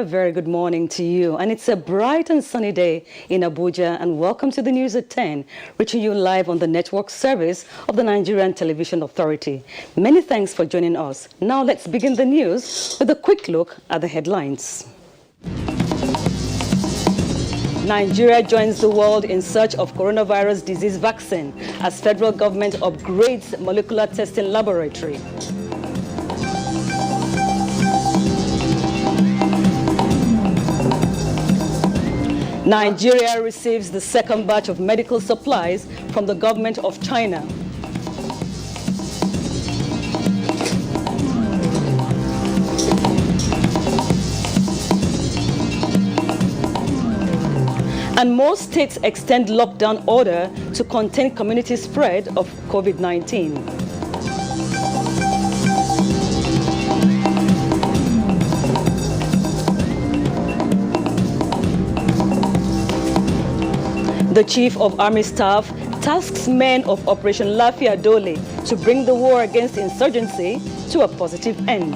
A very good morning to you, and it's a bright and sunny day in Abuja, and welcome to the news at 10, reaching you live on the network service of the Nigerian Television Authority. Many thanks for joining us. Now let's begin the news with a quick look at the headlines. Nigeria joins the world in search of coronavirus disease vaccine as federal government upgrades molecular testing laboratory. Nigeria receives the second batch of medical supplies from the government of China. And most states extend lockdown order to contain community spread of COVID-19. The Chief of Army Staff tasks men of Operation Lafia Dole to bring the war against insurgency to a positive end.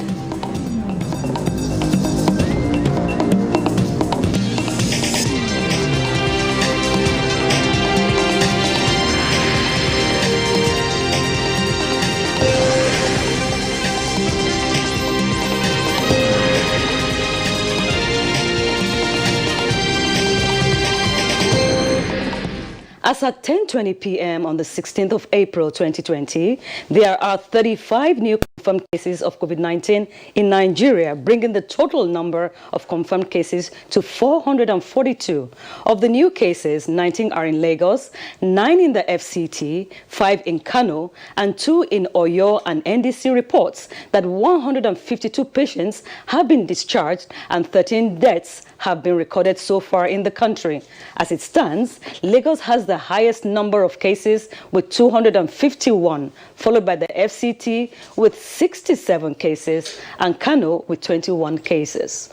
As at 10:20 p.m. on the 16th of April 2020, there are 35 new confirmed cases of COVID-19 in Nigeria, bringing the total number of confirmed cases to 442. Of the new cases, 19 are in Lagos, 9 in the FCT, 5 in Kano, and 2 in Oyo, and NDC reports that 152 patients have been discharged and 13 deaths have been recorded so far in the country. As it stands, Lagos has the highest number of cases with 251, followed by the FCT with 67 cases and Kano with 21 cases.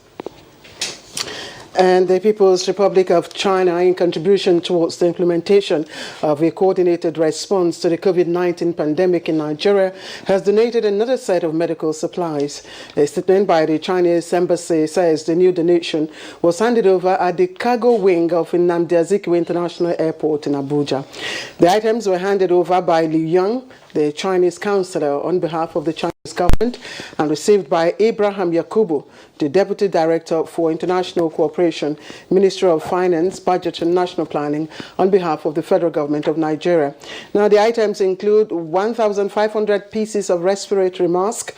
And the People's Republic of China, in contribution towards the implementation of a coordinated response to the COVID-19 pandemic in Nigeria, has donated another set of medical supplies. A statement by the Chinese embassy says the new donation was handed over at the cargo wing of Nnamdi Azikiwe International Airport in Abuja. The items were handed over by Liu Yang, the Chinese counselor, on behalf of the Chinese government, and received by Abraham Yakubu, the Deputy Director for International Cooperation, Ministry of Finance, Budget and National Planning, on behalf of the Federal Government of Nigeria. Now, the items include 1,500 pieces of respiratory mask,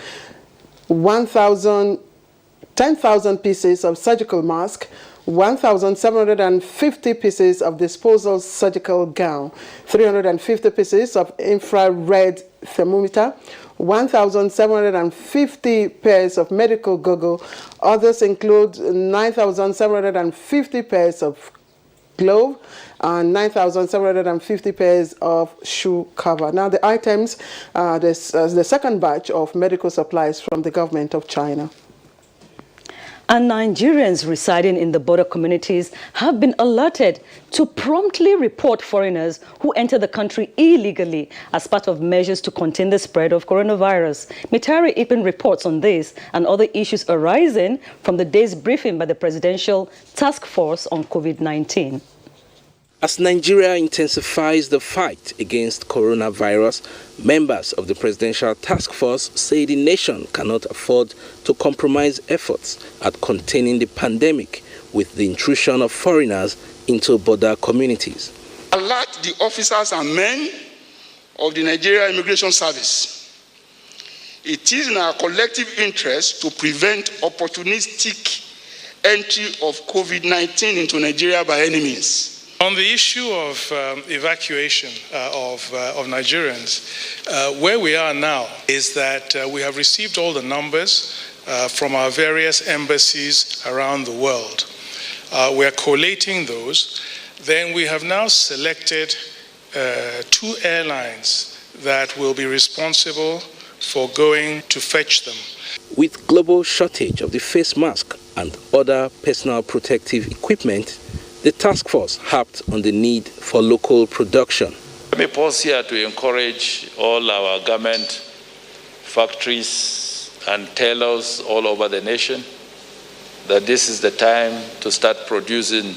10,000 pieces of surgical mask, 1,750 pieces of disposal surgical gown, 350 pieces of infrared thermometer, 1,750 pairs of medical goggle. Others include 9,750 pairs of glove and 9,750 pairs of shoe cover. Now, the items are the second batch of medical supplies from the government of China. And Nigerians residing in the border communities have been alerted to promptly report foreigners who enter the country illegally as part of measures to contain the spread of coronavirus. Mitari Ipin reports on this and other issues arising from the day's briefing by the Presidential Task Force on COVID-19. As Nigeria intensifies the fight against coronavirus, members of the Presidential Task Force say the nation cannot afford to compromise efforts at containing the pandemic with the intrusion of foreigners into border communities. Alert the officers and men of the Nigeria Immigration Service. It is in our collective interest to prevent opportunistic entry of COVID-19 into Nigeria by any means. On the issue of evacuation of Nigerians, where we are now is that we have received all the numbers from our various embassies around the world. We are collating those. Then we have now selected 2 airlines that will be responsible for going to fetch them. With global shortage of the face mask and other personal protective equipment, the task force harped on the need for local production. Let me pause here to encourage all our garment factories and tailors all over the nation that this is the time to start producing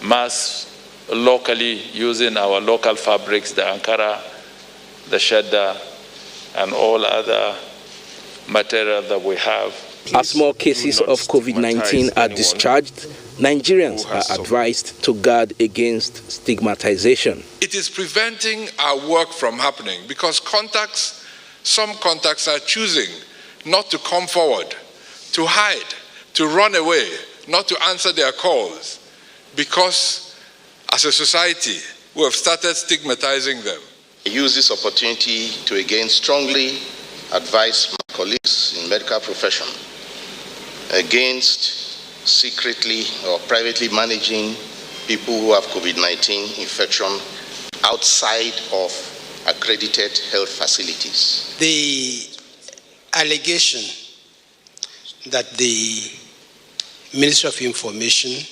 masks locally using our local fabrics, the Ankara, the Shadda, and all other material that we have. As more cases of COVID-19 are discharged, Nigerians are advised to guard against stigmatization. It is preventing our work from happening because some contacts are choosing not to come forward, to hide, to run away, not to answer their calls, because as a society, we have started stigmatizing them. I use this opportunity to again strongly advise my colleagues in the medical profession against secretly or privately managing people who have COVID-19 infection outside of accredited health facilities. The allegation that the Ministry of Information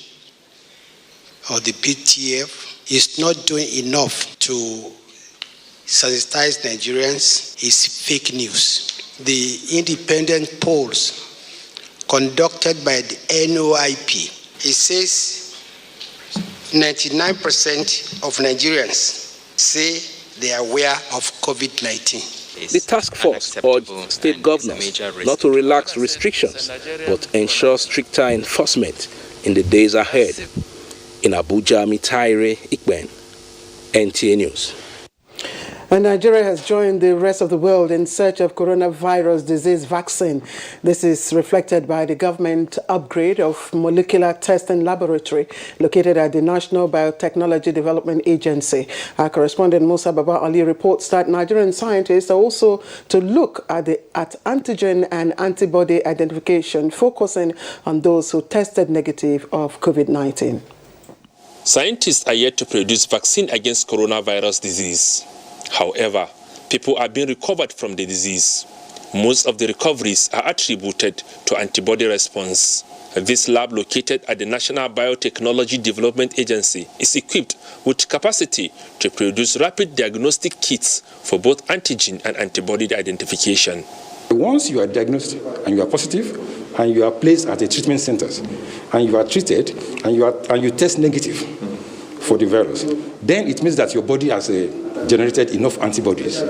or the PTF is not doing enough to sensitize Nigerians is fake news. The independent polls conducted by the NOIP, it says 99% of Nigerians say they are aware of COVID-19. The task force urged state governors not to relax restrictions, but ensure stricter enforcement in the days ahead. In Abuja, Mitaire Ikben, NTA News. And Nigeria has joined the rest of the world in search of coronavirus disease vaccine. This is reflected by the government upgrade of molecular testing laboratory located at the National Biotechnology Development Agency. Our correspondent Musa Baba Ali reports that Nigerian scientists are also to look at antigen and antibody identification, focusing on those who tested negative of COVID-19. Scientists are yet to produce vaccine against coronavirus disease. However, people are being recovered from the disease. Most of the recoveries are attributed to antibody response. This lab, located at the National Biotechnology Development Agency, is equipped with capacity to produce rapid diagnostic kits for both antigen and antibody identification. Once you are diagnosed and you are positive and you are placed at a treatment center and you are treated and you test negative for the virus, then it means that your body has generated enough antibodies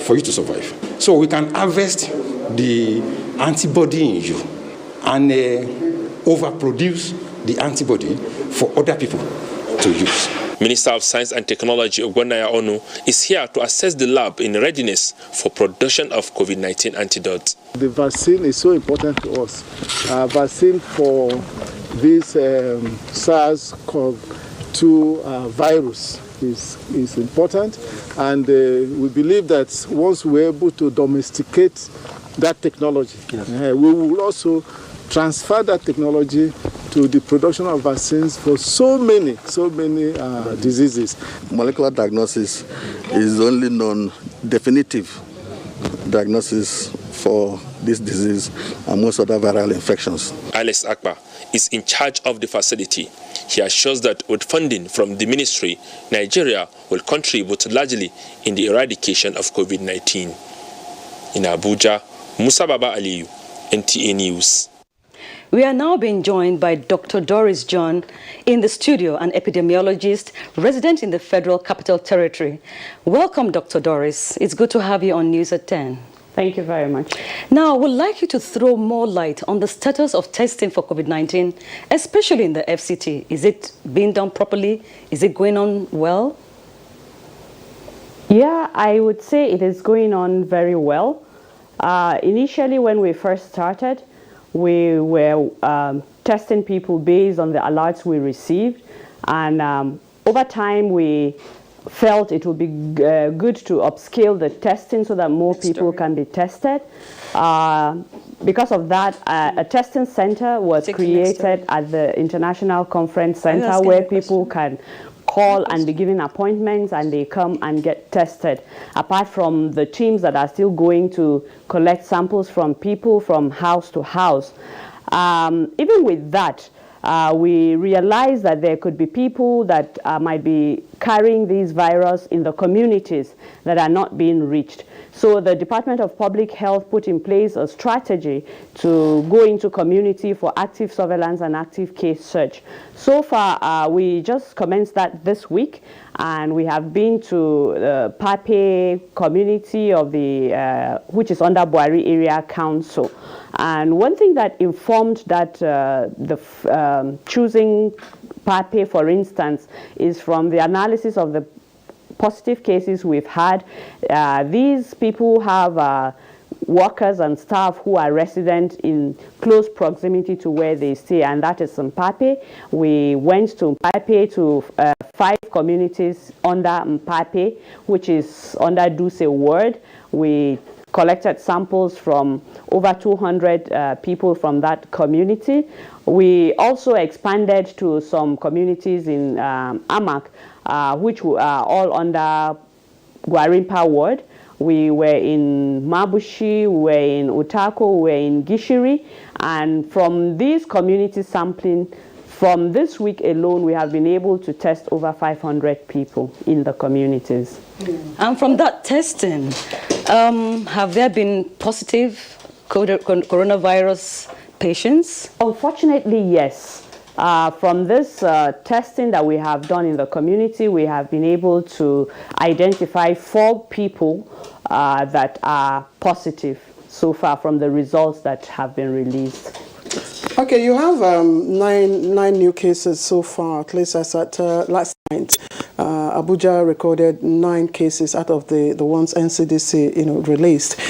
for you to survive. So we can harvest the antibody in you and overproduce the antibody for other people to use. Minister of Science and Technology Ogwannaya Onu is here to assess the lab in readiness for production of COVID-19 antidote. The vaccine is so important to us. Vaccine for this SARS-CoV-2 virus is important, and we believe that once we're able to domesticate that technology, we will also transfer that technology to the production of vaccines for so many diseases. Molecular diagnosis is the only known definitive diagnosis for this disease and most other viral infections. Alex Akpa is in charge of the facility. He assures that with funding from the ministry, Nigeria will contribute largely in the eradication of COVID-19. In Abuja, Musa Baba Aliyu, NTA News. We are now being joined by Dr. Doris John in the studio, an epidemiologist resident in the Federal Capital Territory. Welcome, Dr. Doris. It's good to have you on News at 10. Thank you very much. Now, I would like you to throw more light on the status of testing for COVID-19, especially in the FCT. Is it being done properly? Is it going on well? Yeah, I would say it is going on very well. Initially, when we first started, we were testing people based on the alerts we received, and over time we felt it would be good to upscale the testing so that more people can be tested. Because of that, a testing center was created at the International Conference Center where people can call and be given appointments and they come and get tested, apart from the teams that are still going to collect samples from people from house to house. Even with that, we realized that there could be people that might be carrying these virus in the communities that are not being reached. So the Department of Public Health put in place a strategy to go into community for active surveillance and active case search. So far, we just commenced that this week, and we have been to the Pape community of the, which is under Buari Area Council. And one thing that informed that choosing Pape, for instance, is from the analysis of the positive cases we've had. These people have workers and staff who are resident in close proximity to where they stay, and that is Mpape. We went to Mpape to 5 communities under Mpape, which is under Duse Ward. We collected samples from over 200 people from that community. We also expanded to some communities in Amak, which are all under Gwarimpa Ward. We were in Mabushi, we were in Utako, we were in Gishiri, and from these community sampling, from this week alone, we have been able to test over 500 people in the communities. And from that testing, have there been positive coronavirus patients? Unfortunately, yes. From this testing that we have done in the community, we have been able to identify 4 people that are positive so far from the results that have been released. Okay, you have nine new cases so far, at least as at last night. Abuja recorded 9 cases out of the ones NCDC released.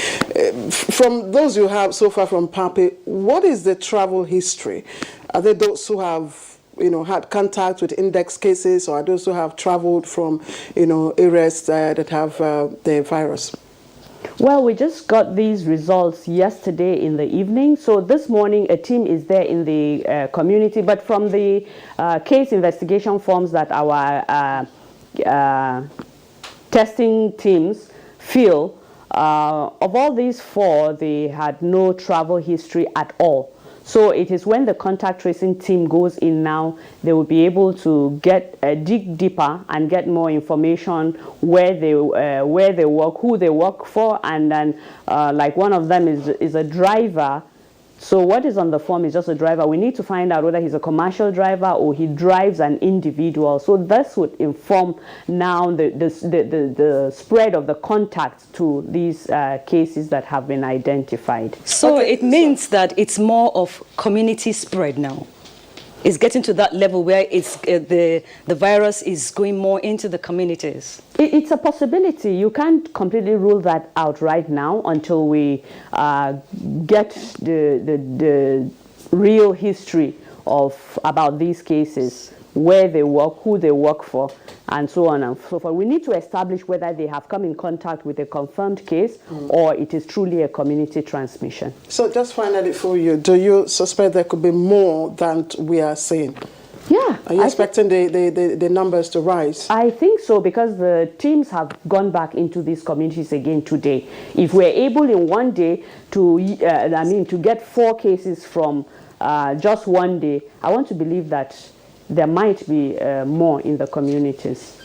From those you have so far from Pape, what is the travel history? Are they those who have had contact with index cases, or are those who have traveled from areas that have the virus? Well, we just got these results yesterday in the evening. So this morning, a team is there in the community. But from the case investigation forms that our testing teams fill, of all these 4, they had no travel history at all. So it is when the contact tracing team goes in now, they will be able to get dig deeper and get more information where they work, who they work for, and then like one of them is a driver. So what is on the form is just a driver. We need to find out whether he's a commercial driver or he drives an individual. So this would inform now the spread of the contacts to these cases that have been identified. So it means that it's more of community spread now. It's getting to that level where it's the virus is going more into the communities. It's a possibility. You can't completely rule that out right now until we get the real history about these cases, where they work, who they work for, and so on and so forth. We need to establish whether they have come in contact with a confirmed case or it is truly a community transmission. So just finally for you, do you suspect there could be more than we are seeing? Yeah. Are you expecting the numbers to rise? I think so, because the teams have gone back into these communities again today. If we're able in one day to, to get 4 cases from just one day, I want to believe that there might be more in the communities.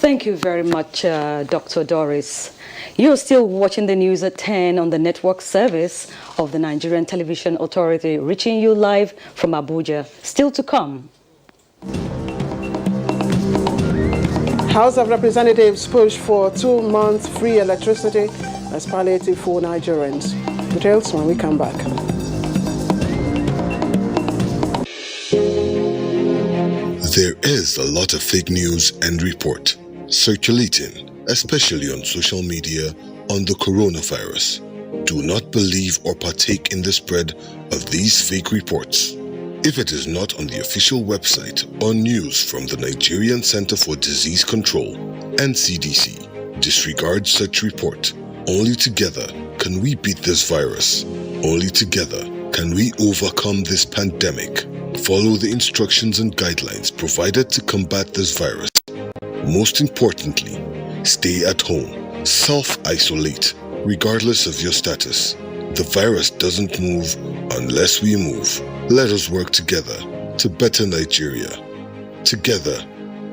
Thank you very much, Dr. Doris. You're still watching the news at 10 on the network service of the Nigerian Television Authority, reaching you live from Abuja. Still to come. House of Representatives push for 2 months free electricity as palliative for Nigerians. Details when we come back. There is a lot of fake news and report circulating, especially on social media, on the coronavirus. Do not believe or partake in the spread of these fake reports. If it is not on the official website or news from the Nigerian Center for Disease Control, NCDC, disregard such report. Only together can we beat this virus. Only together can we overcome this pandemic. Follow the instructions and guidelines provided to combat this virus. Most importantly, stay at home. Self-isolate, regardless of your status. The virus doesn't move unless we move. Let us work together to better Nigeria. Together,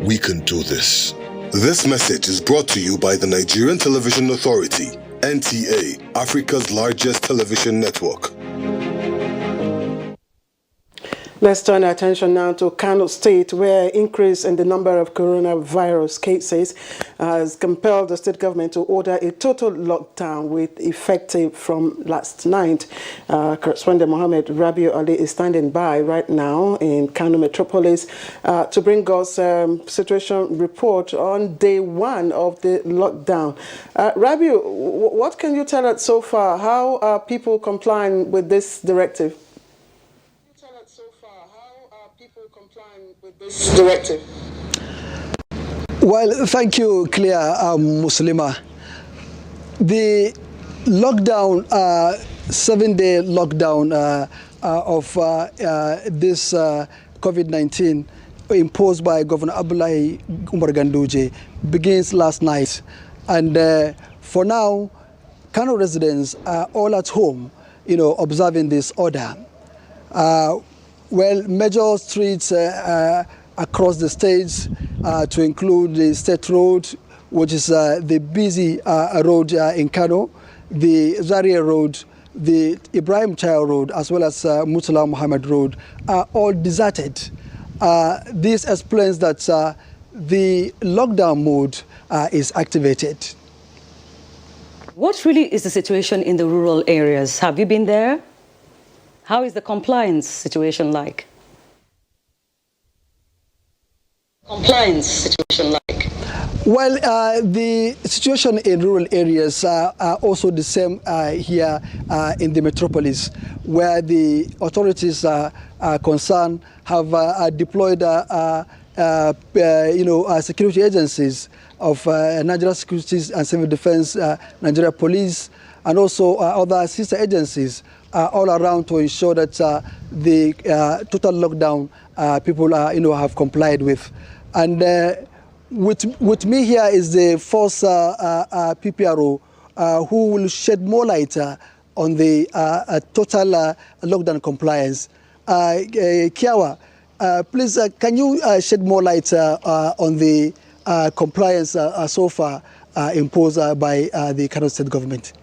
we can do this. This message is brought to you by the Nigerian Television Authority, NTA, Africa's largest television network. Let's turn our attention now to Kano State, where increase in the number of coronavirus cases has compelled the state government to order a total lockdown with effective from last night. Correspondent Mohammed Rabiu Ali is standing by right now in Kano Metropolis to bring us situation report on day one of the lockdown. Rabiu, what can you tell us so far? How are people complying with this directive? This directive? Well, thank you, Clear Muslima. The lockdown, 7-day lockdown of this COVID-19 imposed by Governor Abdullahi Umar Ganduje begins last night. And for now, Kano residents are all at home, observing this order. Well, major streets across the states, to include the State Road, which is the busy road in Kano, the Zaria Road, the Ibrahim Chaya Road, as well as Murtala Muhammad Road, are all deserted. This explains that the lockdown mode is activated. What really is the situation in the rural areas? Have you been there? How is the compliance situation like? Well, the situation in rural areas are also the same here in the metropolis, where the authorities are concerned have deployed security agencies of Nigeria Securities and Civil Defense, Nigeria Police, and also other sister agencies all around to ensure that the total lockdown people have complied with. And with me here is the first PPRO who will shed more light on the total lockdown compliance. Kiawa, please, can you shed more light on the compliance so far imposed by the Kano State government?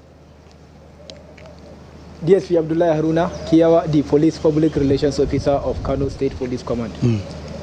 DSP Abdullahi Haruna Kiawa, the Police Public Relations Officer of Kano State Police Command.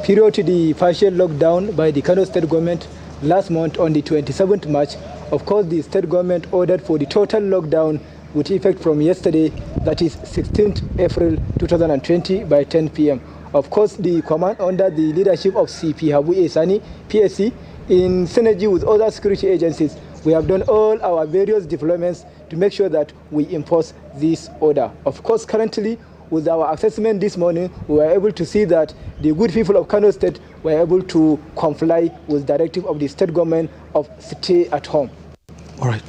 Period to the partial lockdown by the Kano State government last month on the 27th March. Of course, the state government ordered for the total lockdown with effect from yesterday, that is 16th April 2020 by 10 p.m. Of course, the command under the leadership of CP Habu Esani, PSC, in synergy with other security agencies, we have done all our various deployments to make sure that we enforce this order. Of course, currently, with our assessment this morning, we were able to see that the good people of Kano State were able to comply with the directive of the state government of stay at home. All right.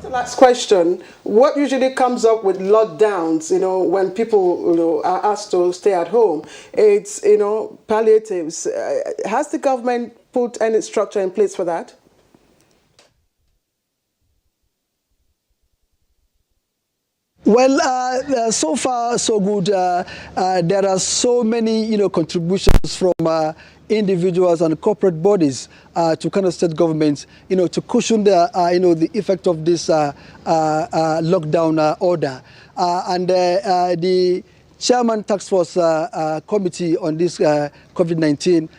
Last question. What usually comes up with lockdowns, when people, are asked to stay at home? It's, palliatives. Has the government put any structure in place for that? Well, so far so good. There are so many, contributions from individuals and corporate bodies to Kano State government, to cushion the, the effect of this lockdown order. And the Chairman Task Force Committee on this COVID-19,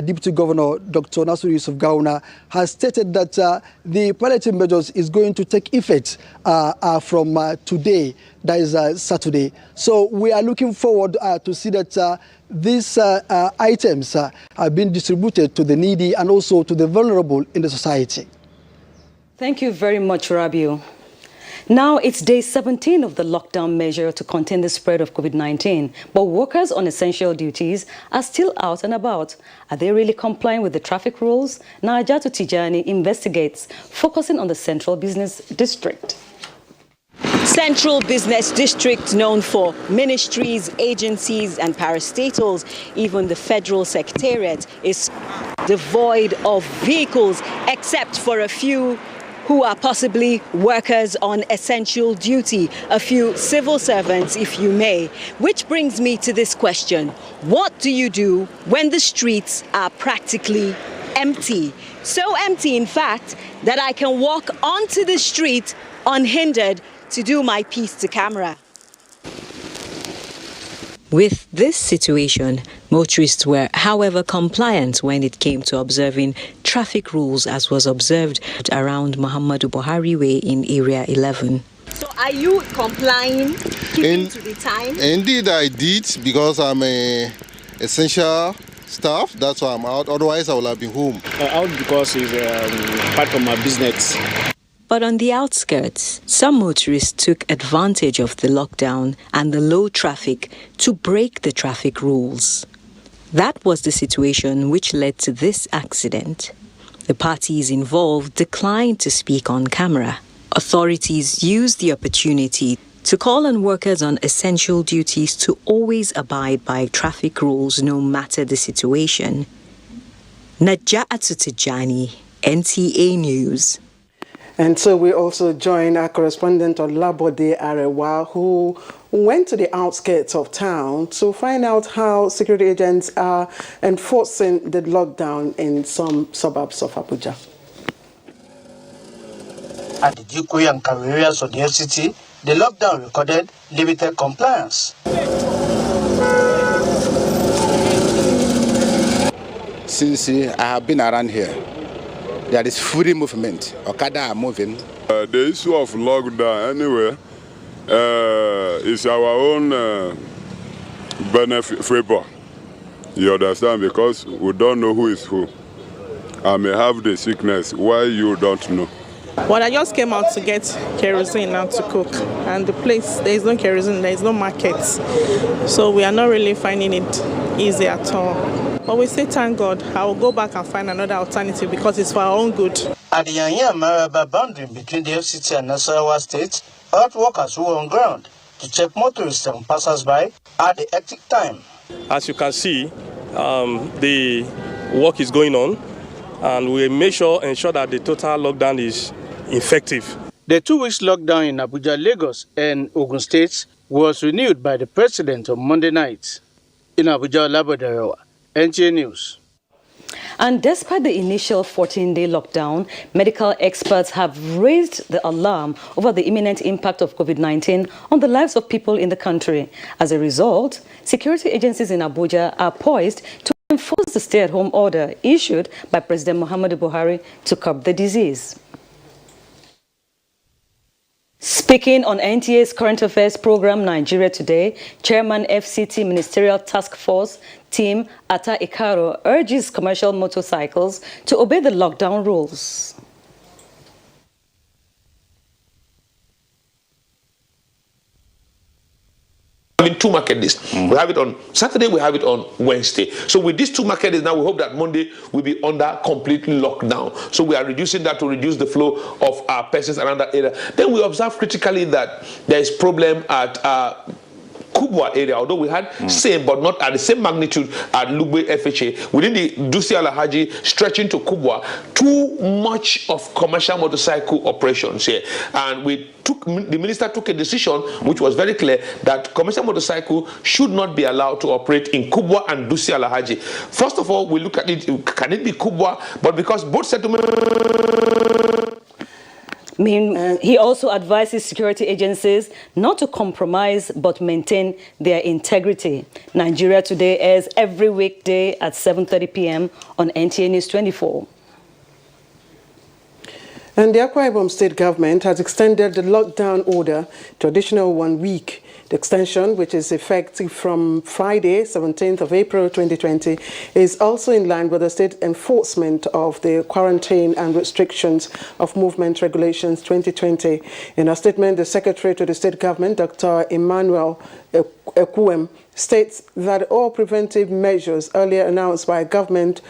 Deputy Governor Dr. Nasir Yusuf Gauna, has stated that the palliative measures is going to take effect from today, that is Saturday. So we are looking forward to see that these items are being distributed to the needy and also to the vulnerable in the society. Thank you very much, Rabiu. Now it's day 17 of the lockdown measure to contain the spread of COVID-19, but workers on essential duties are still out and about. Are they really complying with the traffic rules? Najatu Tijani investigates, focusing on the Central Business District. Central Business District, known for ministries, agencies and parastatals, even the Federal Secretariat, is devoid of vehicles except for a few who are possibly workers on essential duty, a few civil servants, if you may. Which brings me to this question. What do you do when the streets are practically empty? So empty, in fact, that I can walk onto the street unhindered to do my piece to camera. With this situation, motorists were, however, compliant when it came to observing traffic rules, as was observed around Muhammadu Buhari Way in Area 11. So are you complying, keeping to the time? Indeed, I did, because I'm a essential staff. That's why I'm out. Otherwise, I would have been home. Out because it's part of my business. But on the outskirts, some motorists took advantage of the lockdown and the low traffic to break the traffic rules. That was the situation which led to this accident. The parties involved declined to speak on camera. Authorities used the opportunity to call on workers on essential duties to always abide by traffic rules no matter the situation. Naja'atu Tijani, NTA News. And so we also join our correspondent Olabode Arewa, who went to the outskirts of town to find out how security agents are enforcing the lockdown in some suburbs of Abuja. At the Jikoyi and Karu areas of the FCT, the lockdown recorded limited compliance. Since I have been around here, there is free movement. Okada are moving. The issue of lockdown, anyway, is our own benefit favor. You understand? Because we don't know who is who. I may have the sickness. Why you don't know? Well, I just came out to get kerosene now to cook, and the place, there is no kerosene, there is no market. So we are not really finding it easy at all. But we say thank God. I will go back and find another alternative because it's for our own good. At the Yanya-Maraba boundary between the FCT and Nasarawa State, health workers who were on ground to check motorists and passers-by at the hectic time. As you can see, the work is going on, and we ensure that the total lockdown is effective. The 2 weeks lockdown in Abuja, Lagos, and Ogun States was renewed by the president on Monday night. In Abuja, Olabode, NTA News. And despite the initial 14-day lockdown, medical experts have raised the alarm over the imminent impact of COVID-19 on the lives of people in the country. As a result, security agencies in Abuja are poised to enforce the stay-at-home order issued by President Muhammadu Buhari to curb the disease. Speaking on NTA's current affairs program, Nigeria Today, Chairman FCT Ministerial Task Force Team Ata Ikaro urges commercial motorcycles to obey the lockdown rules. Having 2 market days. We have it on Saturday, we have it on Wednesday. So with these 2 market days now, we hope that Monday will be under complete lockdown. So we are reducing that to reduce the flow of our persons around that area. Then we observe critically that there is problem at Kubwa area, although we had same but not at the same magnitude at Lugbe FHA. Within the Dusi Alahaji stretching to Kubwa, too much of commercial motorcycle operations here. And the minister took a decision which was very clear that commercial motorcycle should not be allowed to operate in Kubwa and Dusi Alahaji. First of all, we look at it, can it be Kubwa? But because both settlements... He also advises security agencies not to compromise but maintain their integrity. Nigeria Today airs every weekday at 7:30 p.m. on NTA News 24. And the Akwa Ibom state government has extended the lockdown order to additional 1 week. The extension, which is effective from Friday, 17th of April 2020, is also in line with the state enforcement of the quarantine and restrictions of movement regulations 2020. In a statement, the secretary to the state government, Dr. Emmanuel Ekwuem, states that all preventive measures earlier announced by government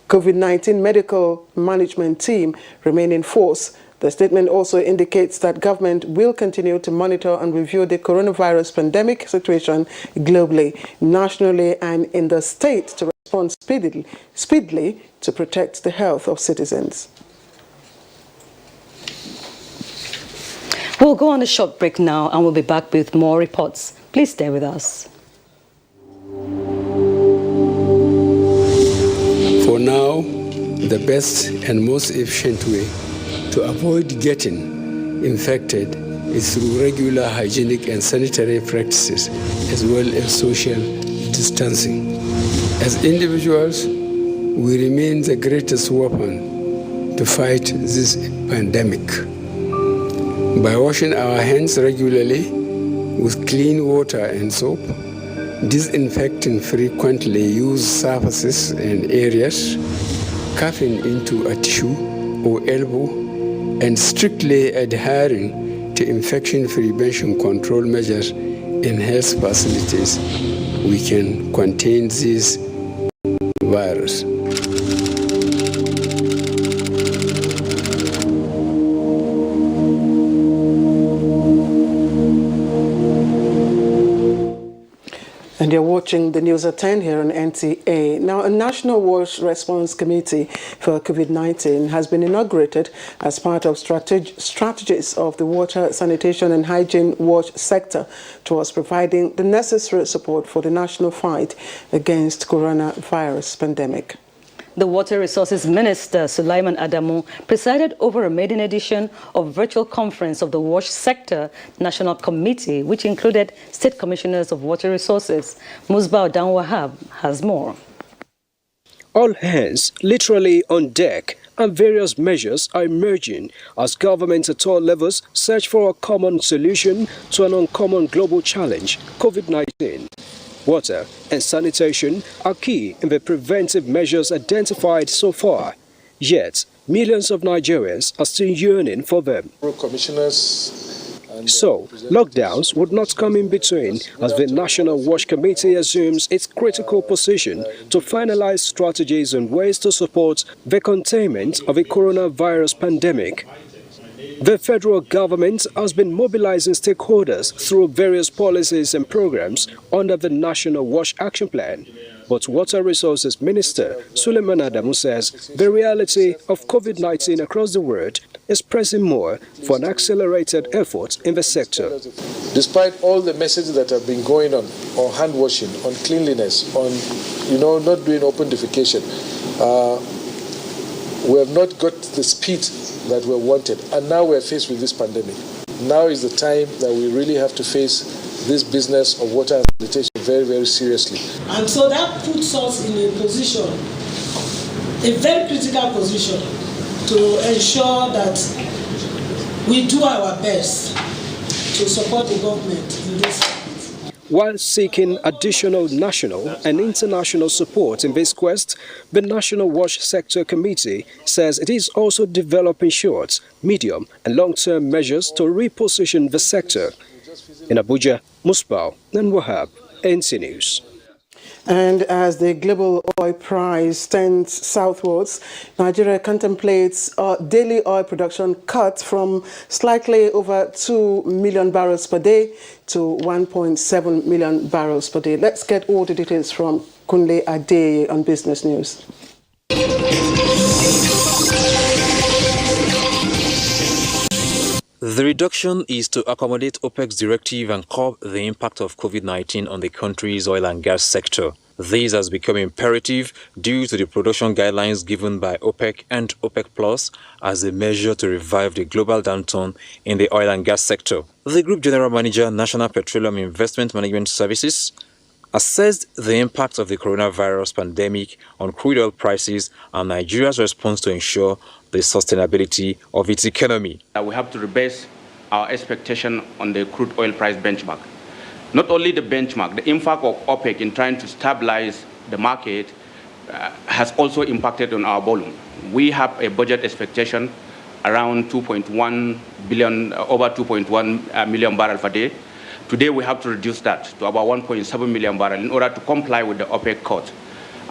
COVID-19 medical management team remain in force. The statement also indicates that government will continue to monitor and review the coronavirus pandemic situation globally, nationally, and in the state to respond speedily to protect the health of citizens. We'll go on a short break now and we'll be back with more reports. Please stay with us. For now, the best and most efficient way to avoid getting infected is through regular hygienic and sanitary practices, as well as social distancing. As individuals, we remain the greatest weapon to fight this pandemic. By washing our hands regularly with clean water and soap, disinfecting frequently used surfaces and areas, coughing into a tissue or elbow, and strictly adhering to infection prevention control measures in health facilities, we can contain this virus. And you're watching the news at 10 here on NTA. Now, a National Wash Response Committee for COVID-19 has been inaugurated as part of strategies of the water, sanitation and hygiene wash sector towards providing the necessary support for the national fight against coronavirus pandemic. The Water Resources Minister, Sulaiman Adamu, presided over a maiden edition of virtual conference of the Wash Sector National Committee, which included State Commissioners of Water Resources. Musbah Danwahab has more. All hands literally on deck, and various measures are emerging as governments at all levels search for a common solution to an uncommon global challenge, COVID-19. Water and sanitation are key in the preventive measures identified so far. Yet, millions of Nigerians are still yearning for them. So, lockdowns would not come in between as the National Wash Committee assumes its critical position to finalize strategies and ways to support the containment of a coronavirus pandemic. The federal government has been mobilizing stakeholders through various policies and programs under the National Wash Action Plan. But Water Resources Minister Sulaiman Adamu says the reality of COVID-19 across the world is pressing more for an accelerated effort in the sector. Despite all the messages that have been going on hand washing, on cleanliness, on not doing open defecation, we have not got the speed that we wanted, and now we're faced with this pandemic. Now is the time that we really have to face this business of water and sanitation very, very seriously. And so that puts us in a position, a very critical position, to ensure that we do our best to support the government in this. While seeking additional national and international support in this quest, the National Wash Sector Committee says it is also developing short, medium and long-term measures to reposition the sector. In Abuja, Musbah and Wahab, NTA News. And as the global oil price tends southwards, Nigeria contemplates a daily oil production cut from slightly over 2 million barrels per day to 1.7 million barrels per day. Let's get all the details from Kunle Adeye on Business News. The reduction is to accommodate OPEC's directive and curb the impact of COVID-19 on the country's oil and gas sector. This has become imperative due to the production guidelines given by OPEC and OPEC Plus as a measure to revive the global downturn in the oil and gas sector. The Group General Manager, National Petroleum Investment Management Services, assessed the impact of the coronavirus pandemic on crude oil prices and Nigeria's response to ensure the sustainability of its economy. We have to rebase our expectation on the crude oil price benchmark. Not only the benchmark, the impact of OPEC in trying to stabilize the market has also impacted on our volume. We have a budget expectation around 2.1 billion, over 2.1 million barrels per day. Today we have to reduce that to about 1.7 million barrels in order to comply with the OPEC cut.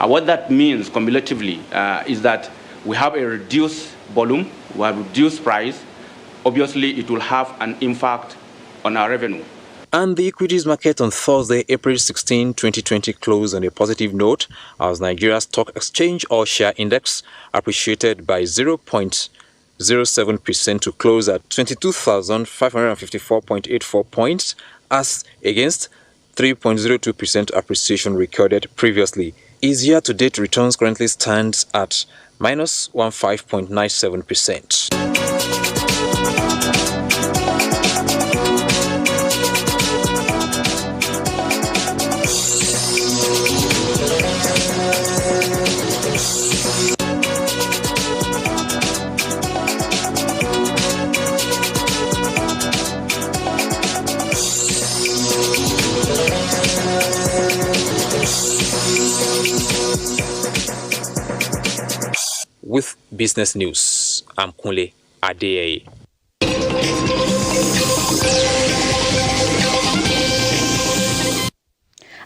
What that means cumulatively is that we have a reduced volume, we have reduced price. Obviously, it will have an impact on our revenue. And the equities market on Thursday, April 16, 2020 closed on a positive note as Nigeria's Stock Exchange All Share Index appreciated by 0.09% 0.07% to close at 22,554.84 points, as against 3.02% appreciation recorded previously. Its year-to-date returns currently stands at minus 15.97%. With business news, I'm Kunle Adeyeye.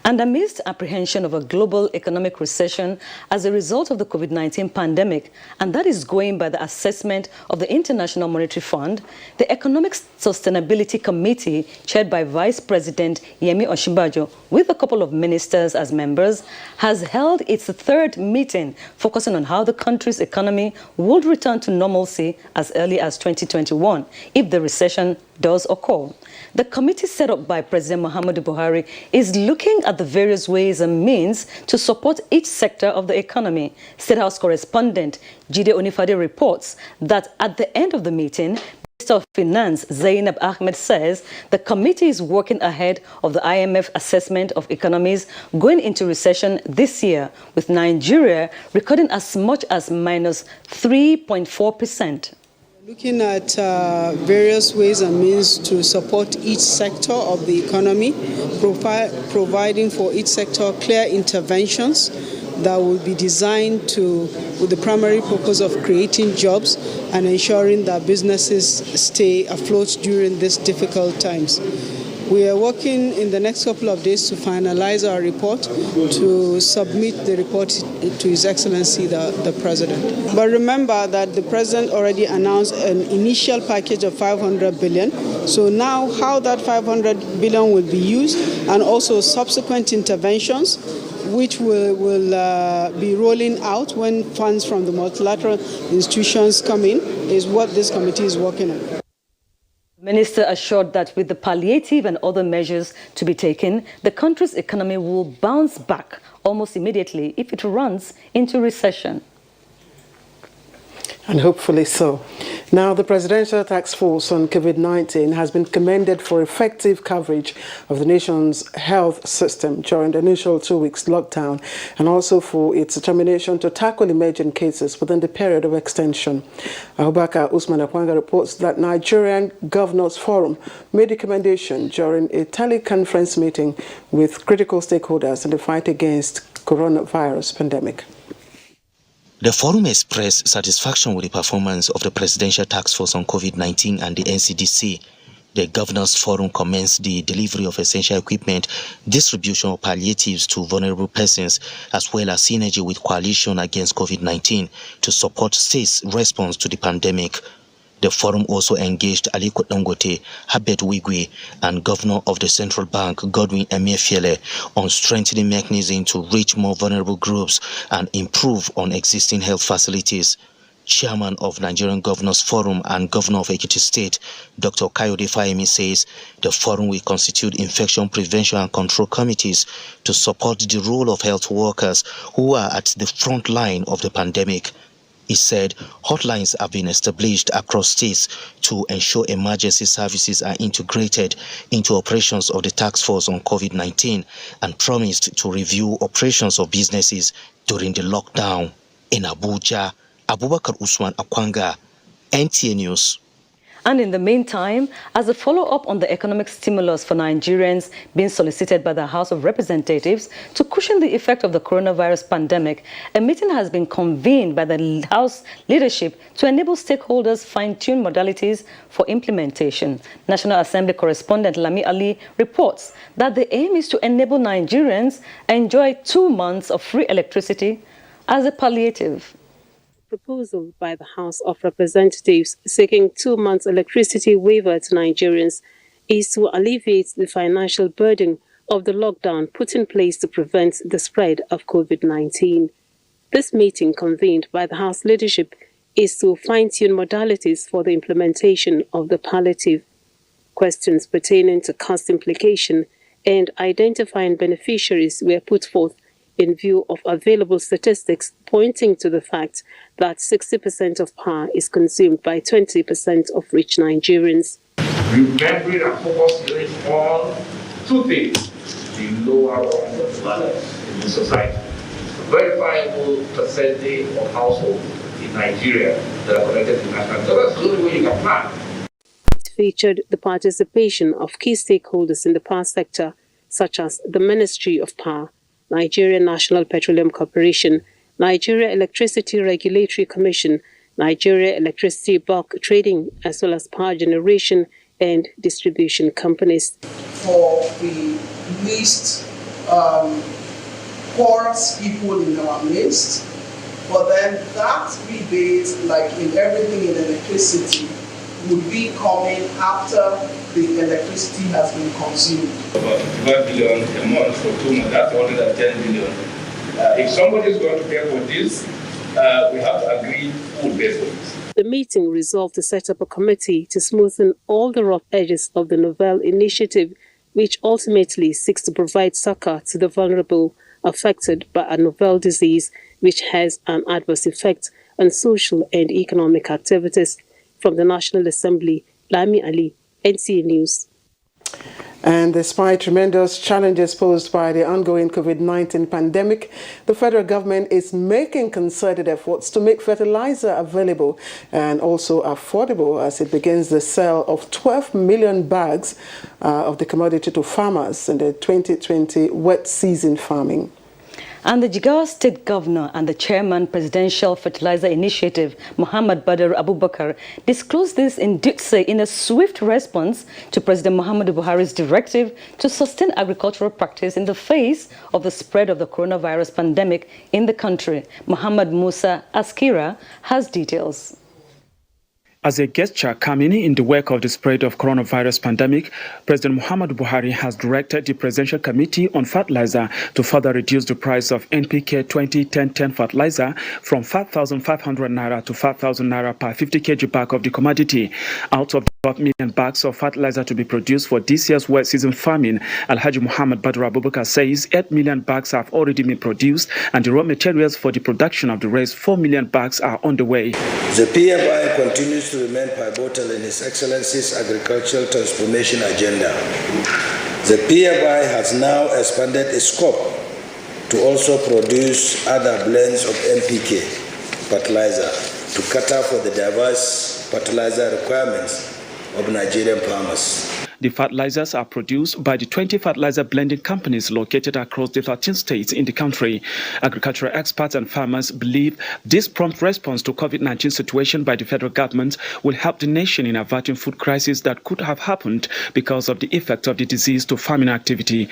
And amidst apprehension of a global economic recession as a result of the COVID-19 pandemic, and that is going by the assessment of the International Monetary Fund, the Economic Sustainability Committee, chaired by Vice President Yemi Osinbajo, with a couple of ministers as members, has held its third meeting focusing on how the country's economy would return to normalcy as early as 2021 if the recession does occur. The committee set up by President Muhammadu Buhari is looking at the various ways and means to support each sector of the economy. State House correspondent Jide Onifade reports that at the end of the meeting, Minister of Finance Zainab Ahmed says the committee is working ahead of the IMF assessment of economies going into recession this year, with Nigeria recording as much as minus 3.4%. Looking at various ways and means to support each sector of the economy, providing for each sector clear interventions that will be designed with the primary purpose of creating jobs and ensuring that businesses stay afloat during these difficult times. We are working in the next couple of days to finalize our report, to submit the report to His Excellency the President. But remember that the President already announced an initial package of 500 billion. So now how that 500 billion will be used, and also subsequent interventions which will be rolling out when funds from the multilateral institutions come in, is what this committee is working on. The minister assured that with the palliative and other measures to be taken, the country's economy will bounce back almost immediately if it runs into recession. And hopefully so. Now, the Presidential Task Force on COVID-19 has been commended for effective coverage of the nation's health system during the initial 2 weeks lockdown, and also for its determination to tackle emerging cases within the period of extension. Abubakar Usman Akwanga reports that Nigerian Governors Forum made recommendation during a teleconference meeting with critical stakeholders in the fight against coronavirus pandemic. The forum expressed satisfaction with the performance of the Presidential Task Force on COVID-19 and the NCDC. The Governors Forum commenced the delivery of essential equipment, distribution of palliatives to vulnerable persons, as well as synergy with Coalition Against COVID-19 to support states' response to the pandemic. The forum also engaged Aliko Dangote, Herbert Wigwe, and Governor of the Central Bank, Godwin Emefiele, on strengthening mechanisms to reach more vulnerable groups and improve on existing health facilities. Chairman of Nigerian Governors Forum and Governor of Ekiti State, Dr. Kayode Fayemi, says the forum will constitute infection prevention and control committees to support the role of health workers who are at the front line of the pandemic. He said hotlines have been established across states to ensure emergency services are integrated into operations of the task force on COVID-19, and promised to review operations of businesses during the lockdown. In Abuja, Abubakar Usman Akwanga, NTA News. And in the meantime, as a follow-up on the economic stimulus for Nigerians being solicited by the House of Representatives to cushion the effect of the coronavirus pandemic, a meeting has been convened by the House leadership to enable stakeholders fine-tune modalities for implementation. National Assembly correspondent Lami Ali reports that the aim is to enable Nigerians enjoy 2 months of free electricity as a palliative. Proposal by the House of Representatives seeking 2 months electricity waiver to Nigerians is to alleviate the financial burden of the lockdown put in place to prevent the spread of COVID-19. This meeting, convened by the House leadership, is to fine-tune modalities for the implementation of the palliative. Questions pertaining to cost implication and identifying beneficiaries were put forth in view of available statistics pointing to the fact that 60% of power is consumed by 20% of rich Nigerians. Remembering and focusing on two things: the lower rung of balance in the society, verifiable percentage of households in Nigeria that are connected to national. So that's the only way you can plan. It featured the participation of key stakeholders in the power sector, such as the Ministry of Power, Nigeria National Petroleum Corporation, Nigeria Electricity Regulatory Commission, Nigeria Electricity Bulk Trading, as well as power generation and distribution companies. For the least poorest people in our midst, but then that rebate, like in everything in electricity, would be coming after the electricity has been consumed. About 5 billion a month for 2 months, that's 110 billion. If somebody is going to pay for this, we have to agree who will pay for this. The meeting resolved to set up a committee to smoothen all the rough edges of the novel initiative, which ultimately seeks to provide succor to the vulnerable affected by a novel disease which has an adverse effect on social and economic activities. From the National Assembly, Lami Ali, NTA News. And despite tremendous challenges posed by the ongoing COVID-19 pandemic, the federal government is making concerted efforts to make fertilizer available and also affordable as it begins the sale of 12 million bags of the commodity to farmers in the 2020 wet season farming. And the Jigawa State Governor and the Chairman Presidential Fertilizer Initiative, Muhammad Badr Abubakar, disclosed this in Dutse in a swift response to President Muhammadu Buhari's directive to sustain agricultural practice in the face of the spread of the coronavirus pandemic in the country. Muhammad Musa Askira has details. As a gesture coming in the wake of the spread of coronavirus pandemic, President Muhammadu Buhari has directed the Presidential Committee on Fertilizer to further reduce the price of NPK 20-10-10 fertilizer from 5,500 naira to 5,000 naira per 50 kg bag of the commodity. Out of the 12 million bags of fertilizer to be produced for this year's wet season farming, Alhaji Muhammad Badr Abubakar says 8 million bags have already been produced and the raw materials for the production of the rest 4 million bags are on the way. The PMI continues to remain pivotal in His Excellency's agricultural transformation agenda. The PMI has now expanded its scope to also produce other blends of NPK fertilizer to cater for the diverse fertilizer requirements of Nigerian farmers. The fertilizers are produced by the 20 fertilizer blending companies located across the 13 states in the country. Agricultural experts and farmers believe this prompt response to COVID-19 situation by the federal government will help the nation in averting food crisis that could have happened because of the effect of the disease to farming activity.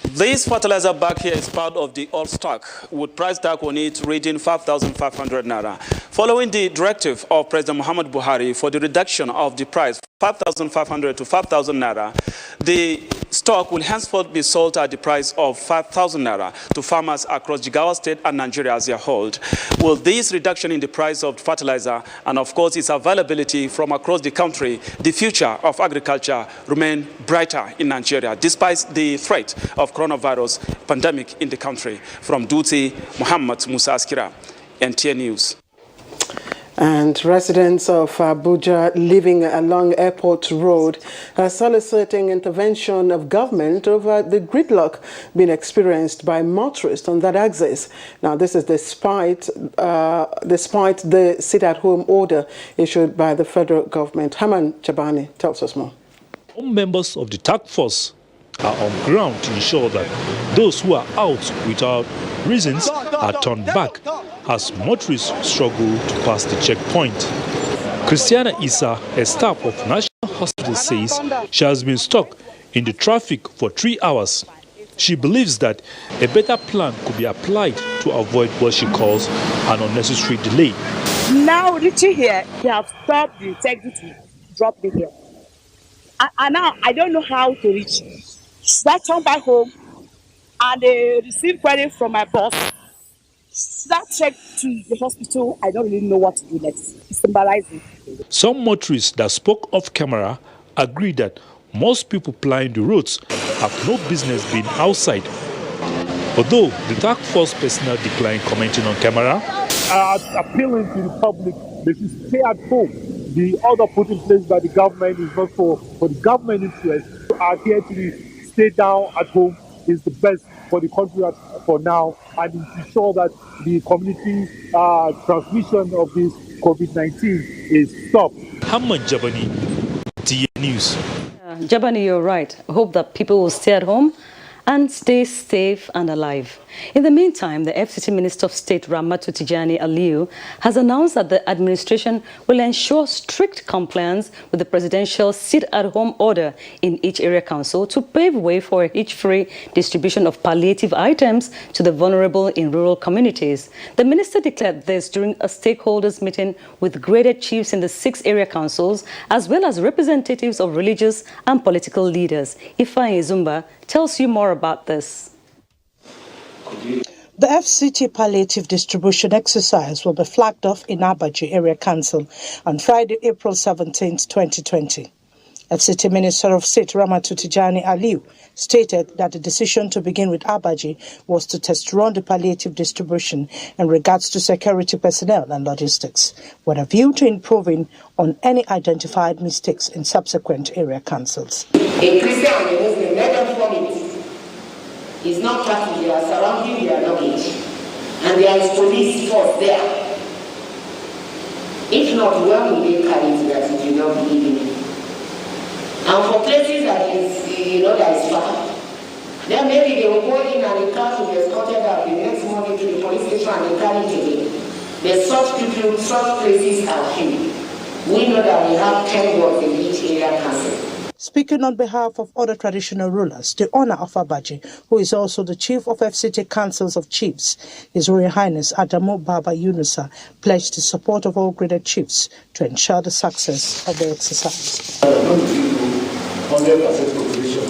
This fertilizer bag here is part of the old stock, with price tag on it reading 5,500 naira. Following the directive of President Muhammad Buhari for the reduction of the price 5,500 to 5,000 naira, the stock will henceforth be sold at the price of 5,000 naira to farmers across Jigawa State and Nigeria as a whole. Will this reduction in the price of fertilizer and, of course, its availability from across the country, the future of agriculture remain brighter in Nigeria, despite the threat of coronavirus pandemic in the country? From Duty, Muhammad Musa Askira, NTA News. And residents of Abuja living along Airport Road are soliciting intervention of government over the gridlock being experienced by motorists on that axis. Now, this is despite the sit-at-home order issued by the federal government. Haman Chabani tells us more. All members of the task force are on ground to ensure that those who are out without reasons are turned back as motorists struggle to pass the checkpoint. Christiana Issa, a staff of National Hospital, says she has been stuck in the traffic for 3 hours. She believes that a better plan could be applied to avoid what she calls an unnecessary delay. Now reaching here, they have stopped the integrity to drop me here. And now I don't know how to reach. Should I turn back home and receive credit from my boss? That trek to the hospital, I don't really know what to do next. It's embarrassing. Some motorists that spoke off camera agree that most people plying the roads have no business being outside. Although the task force personnel declined commenting on camera. Appealing to the public, they should stay at home. The order put in place by the government is not for the government interest. Are here to stay down at home is the best for the country for now, and to ensure that the community transmission of this COVID-19 is stopped. Hamad Jabani, NTA News. Jabani, you're right. I hope that people will stay at home and stay safe and alive. In the meantime, the FCT Minister of State, Ramatu Tijani Aliyu, has announced that the administration will ensure strict compliance with the presidential sit-at-home order in each area council to pave way for each free distribution of palliative items to the vulnerable in rural communities. The minister declared this during a stakeholders meeting with graded chiefs in the 6 area councils, as well as representatives of religious and political leaders. Ifeanyi Zumba tells you more about this. The FCT palliative distribution exercise will be flagged off in Abaji Area Council on Friday, April 17, 2020. FCT Minister of State Ramatu Tijani Aliyu stated that the decision to begin with Abaji was to test run the palliative distribution in regards to security personnel and logistics, with a view to improving on any identified mistakes in subsequent area councils. A Christian and a Muslim, let them form it. It's not party, they are surrounding their luggage. And there is police force there. If not, where will they carry it that you do not believe in it? And for places that is, that is far, then maybe they will go in and the cars will be escorted out the next morning to the police station and they carry it again. The such people, such places are few. We know that we have 10 wards in each area council. Speaking on behalf of other traditional rulers, the owner of Abaji, who is also the chief of FCT Councils of Chiefs, His Royal Highness Adamu Baba Yunusa, pledged the support of all graded chiefs to ensure the success of the exercise. 100% population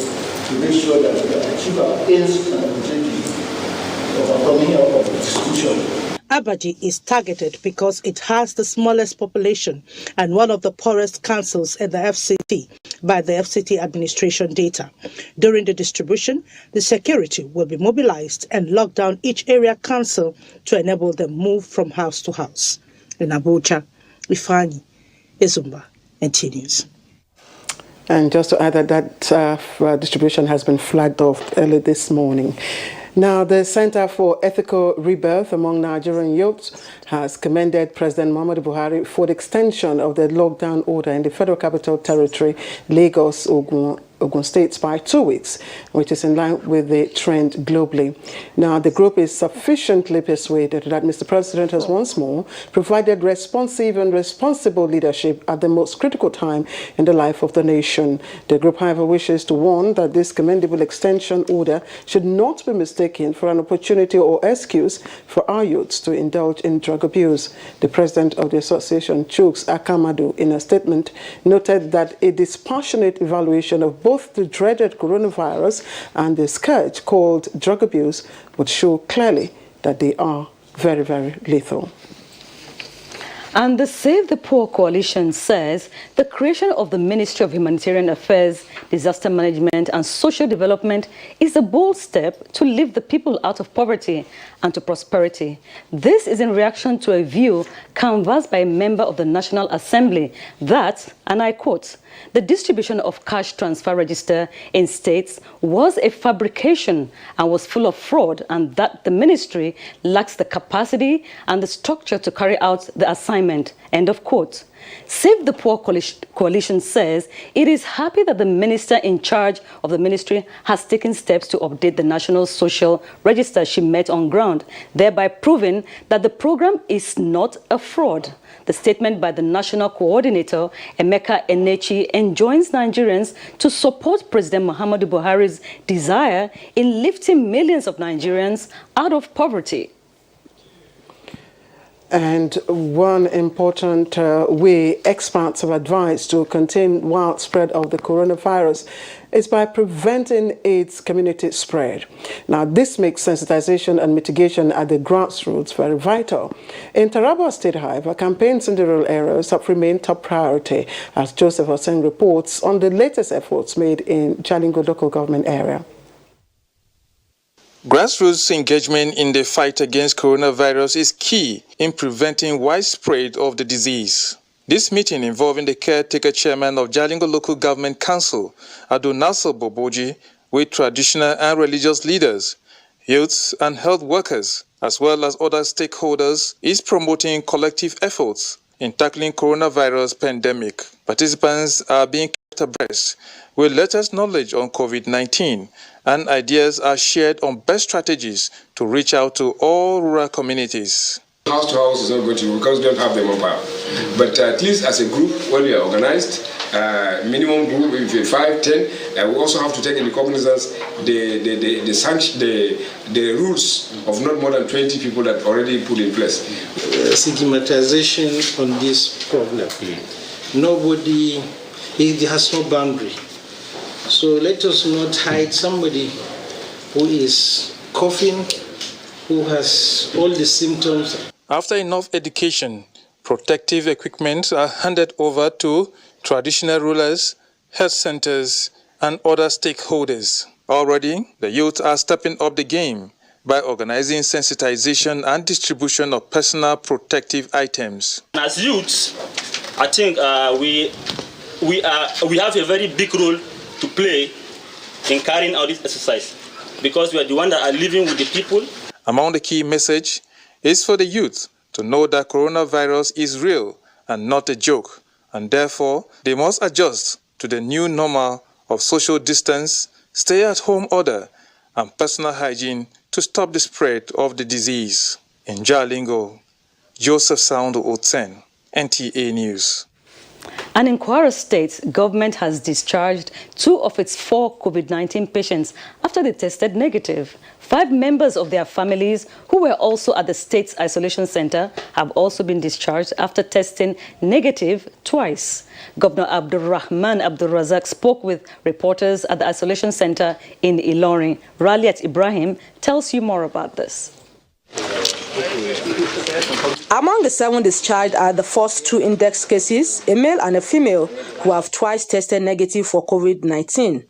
to make sure that we achieve our aims and objectives of overcoming of the distribution. Abaji is targeted because it has the smallest population and one of the poorest councils in the FCT by the FCT administration data. During the distribution, the security will be mobilized and lock down each area council to enable them move from house to house. In Abuja, Ifeanyi Zumba, NTA News. And just to add that distribution has been flagged off early this morning. Now, the Center for Ethical Rebirth among Nigerian youths has commended President Muhammadu Buhari for the extension of the lockdown order in the Federal Capital Territory, Lagos, Ogun State by 2 weeks, which is in line with the trend globally. Now, the group is sufficiently persuaded that Mr. President has once more provided responsive and responsible leadership at the most critical time in the life of the nation. The group, however, wishes to warn that this commendable extension order should not be mistaken for an opportunity or excuse for our youths to indulge in drug abuse. The president of the association, Chuks Akamadu, in a statement, noted that a dispassionate evaluation of both the dreaded coronavirus and the scourge called drug abuse would show clearly that they are very, very lethal. And the Save the Poor coalition says the creation of the Ministry of Humanitarian Affairs, Disaster Management and Social Development is a bold step to lift the people out of poverty and to prosperity. This is in reaction to a view canvassed by a member of the National Assembly that, and I quote, the distribution of cash transfer register in states was a fabrication and was full of fraud, and that the ministry lacks the capacity and the structure to carry out the assignment. End of quote. Save the Poor coalition says it is happy that the minister in charge of the ministry has taken steps to update the National Social Register she met on ground, thereby proving that the program is not a fraud. The statement by the national coordinator, Emeka Enechi, enjoins Nigerians to support President Muhammadu Buhari's desire in lifting millions of Nigerians out of poverty. And one important way experts have advised to contain widespread of the coronavirus is by preventing its community spread. Now, this makes sensitization and mitigation at the grassroots very vital. In Taraba State, however, campaigns in the rural areas have remained top priority, as Joseph Hossein reports on the latest efforts made in Jalingo local government area. Grassroots engagement in the fight against coronavirus is key in preventing widespread of the disease. This meeting involving the caretaker chairman of Jalingo Local Government Council, Adonasa Boboji, with traditional and religious leaders, youths and health workers, as well as other stakeholders, is promoting collective efforts in tackling coronavirus pandemic. Participants are being kept abreast with latest knowledge on COVID-19, and ideas are shared on best strategies to reach out to all rural communities. House to house is not going to because we don't have the mobile. But at least as a group, when we are organized, minimum group, if you're 5, 10, we also have to take into cognizance the rules of not more than 20 people that already put in place. Stigmatization on this problem. Nobody, it has no boundary. So let us not hide somebody who is coughing, who has all the symptoms. After enough education, protective equipment are handed over to traditional rulers, health centers, and other stakeholders. Already, the youth are stepping up the game by organizing sensitization and distribution of personal protective items. As youths, I think we have a very big role to play in carrying out this exercise because we are the ones that are living with the people. Among the key message is for the youth to know that coronavirus is real and not a joke, and therefore they must adjust to the new normal of social distance, stay-at-home order, and personal hygiene to stop the spread of the disease. In Jalingo, Joseph Sound Otsen, NTA News. And in Kwara State, government has discharged 2 of its 4 COVID-19 patients after they tested negative. 5 members of their families who were also at the state's isolation center have also been discharged after testing negative twice. Governor Abdulrahman Abdulrazak spoke with reporters at the isolation center in Ilorin. Raliat Ibrahim tells you more about this. Among the 7 discharged are the first 2 index cases, a male and a female, who have twice tested negative for COVID-19.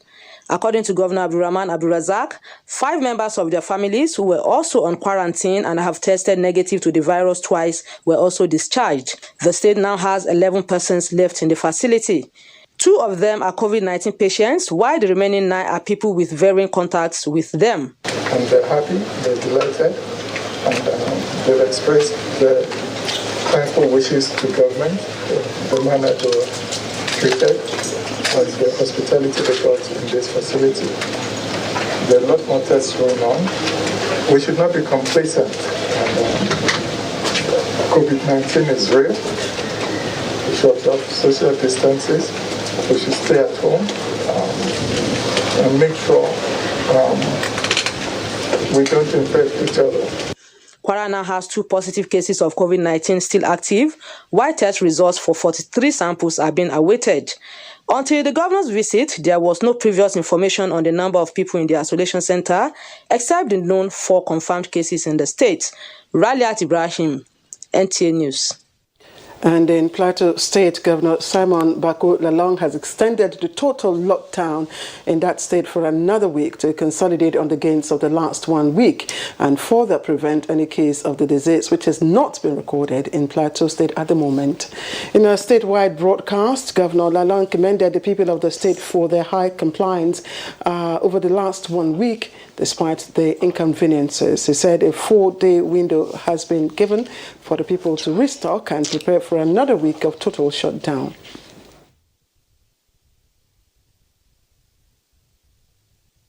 According to Governor Abdulrahman Abdulrazak, 5 members of their families who were also on quarantine and have tested negative to the virus twice were also discharged. The state now has 11 persons left in the facility. 2 of them are COVID-19 patients, while the remaining 9 are people with varying contacts with them. And they're happy, they're delighted, and they've expressed their thankful wishes to government, the manner they were treated, and the hospitality they got in this facility. There are a lot more tests going on. We should not be complacent. COVID-19 is real. We should observe social distances. We should stay at home and make sure we don't infect each other. Kwara now has 2 positive cases of COVID-19 still active, while test results for 43 samples are being awaited. Until the governor's visit, there was no previous information on the number of people in the isolation center, except the known 4 confirmed cases in the state. Raliat Ibrahim, NTA News. And in Plateau State, Governor Simon Bako Lalong has extended the total lockdown in that state for another week to consolidate on the gains of the last 1 week and further prevent any case of the disease, which has not been recorded in Plateau State at the moment. In a statewide broadcast, Governor Lalong commended the people of the state for their high compliance over the last 1 week, despite the inconveniences. He said a 4-day window has been given for the people to restock and prepare for another week of total shutdown.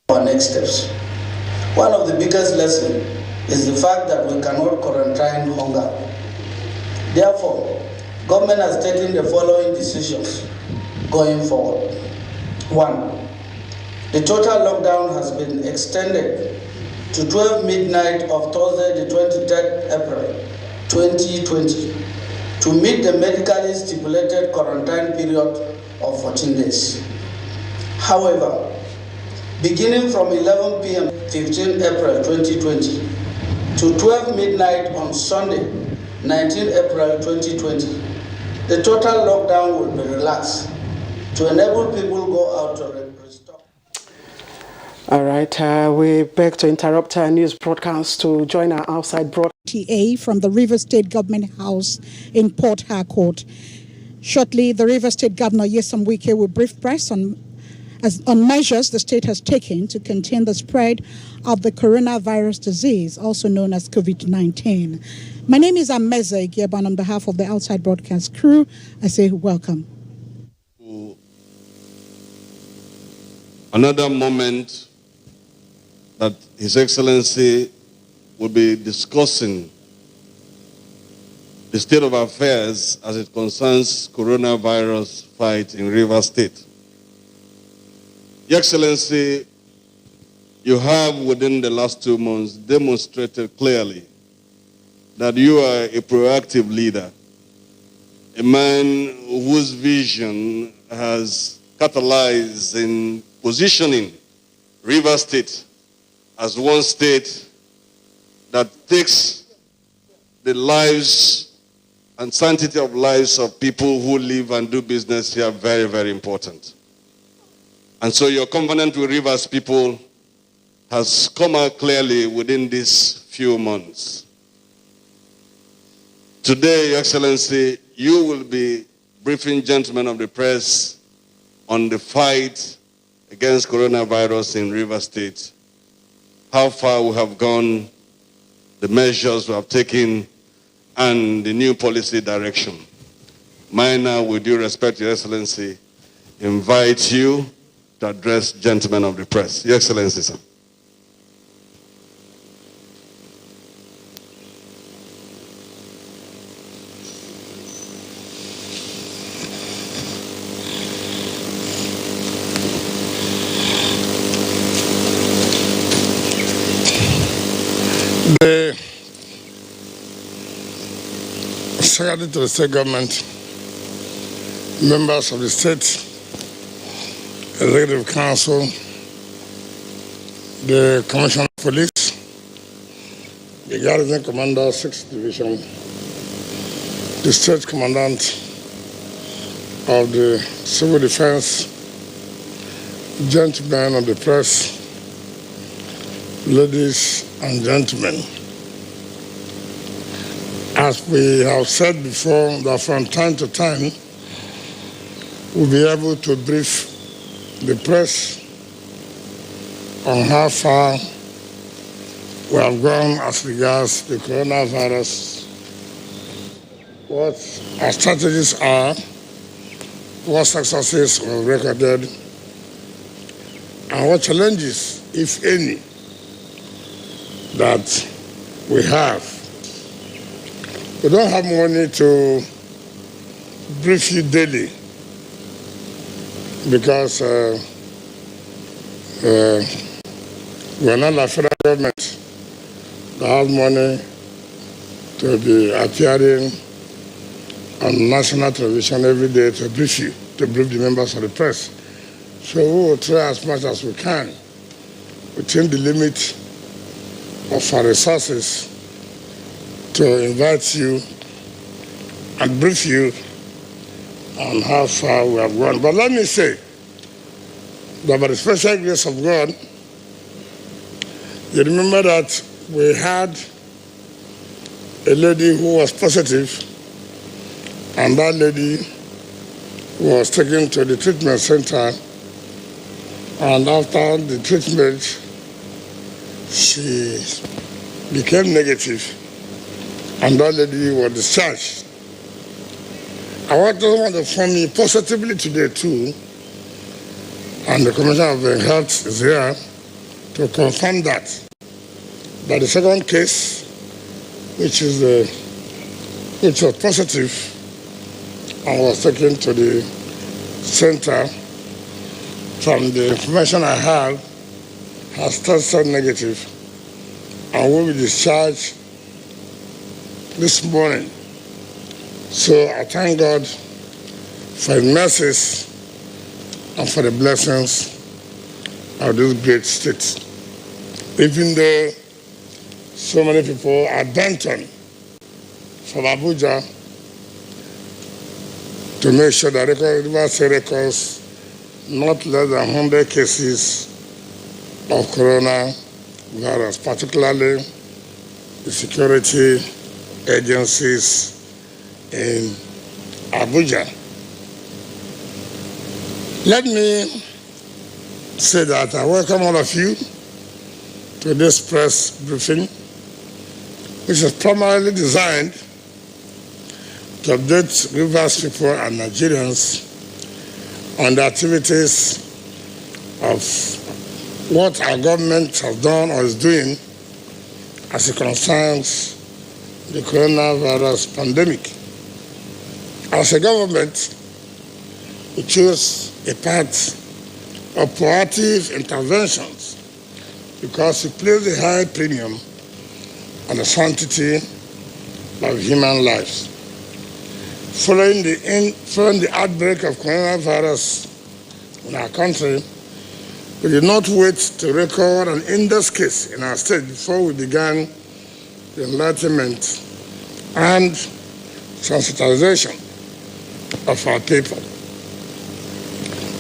Our next steps. One of the biggest lessons is the fact that we cannot quarantine hunger. Therefore, government has taken the following decisions going forward. 1. The total lockdown has been extended to 12 midnight of Thursday, the 23rd April 2020 to meet the medically stipulated quarantine period of 14 days. However, beginning from 11 p.m. 15 April 2020 to 12 midnight on Sunday, 19 April 2020, the total lockdown will be relaxed to enable people to go out to restock. All right, we beg to interrupt our news broadcast to join our outside broadcast. NTA from the Rivers State Government House in Port Harcourt. Shortly, the Rivers State Governor Nyesom Wike will brief press on measures the state has taken to contain the spread of the coronavirus disease, also known as COVID-19. My name is Ameza Igyeban. On behalf of the outside broadcast crew, I say welcome. Another moment that His Excellency will be discussing the state of affairs as it concerns coronavirus fight in Rivers State. Your Excellency, you have within the last 2 months demonstrated clearly that you are a proactive leader, a man whose vision has catalyzed in positioning Rivers State as one state that takes the lives and sanctity of lives of people who live and do business here very, very important. And so your covenant with Rivers people has come out clearly within these few months. Today, Your Excellency, you will be briefing gentlemen of the press on the fight against coronavirus in Rivers State, how far we have gone, the measures we have taken, and the new policy direction. May I now, with due respect, Your Excellency, invite you to address gentlemen of the press. Your Excellency, sir. The Secretary to the State Government, members of the State Executive Council, the Commissioner of Police, the Garrison Commander, 6th Division, the State Commandant of the Civil Defense, gentlemen of the press, ladies and gentlemen. As we have said before, that from time to time, we'll be able to brief the press on how far we have gone as regards the coronavirus, what our strategies are, what successes were recorded, and what challenges, if any, that we have. We don't have money to brief you daily because we're not a federal government that has money to be appearing on national television every day to brief you, to brief the members of the press. So we will try as much as we can within the limit of our resources to invite you and brief you on how far we have gone. But let me say that by the special grace of God, you remember that we had a lady who was positive, and that lady was taken to the treatment center, and after the treatment, she became negative, and that lady was discharged. I want to inform you positively today too, and the Commissioner of Health is here to confirm that the second case, which was positive and was taken to the center, from the information I have, has tested negative and will be discharged this morning. So I thank God for His mercies and for the blessings of this great state. Even though so many people are bent on from Abuja to make sure that Rivers State records not less than 100 cases of coronavirus, particularly the security agencies in Abuja. Let me say that I welcome all of you to this press briefing, which is primarily designed to update Rivers people and Nigerians on the activities of what our government has done or is doing as it concerns the coronavirus pandemic. As a government, we chose a path of proactive interventions because we place a high premium on the sanctity of human lives. Following the outbreak of coronavirus in our country, we did not wait to record an index case in our state before we began the enlightenment and sensitization of our people.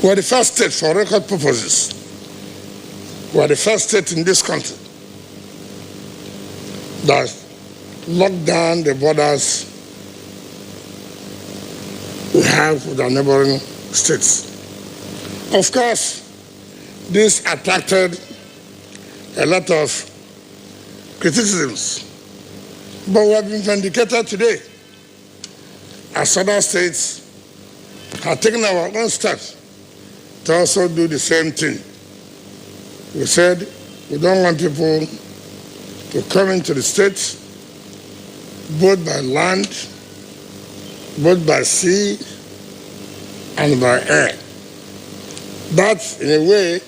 We are the first state, for record purposes, we are the first state in this country that locked down the borders we have with our neighboring states. Of course, this attracted a lot of criticisms, but we have been vindicated today as other states have taken our own steps to also do the same thing. We said we don't want people to come into the state both by land, both by sea, and by air. That, in a way,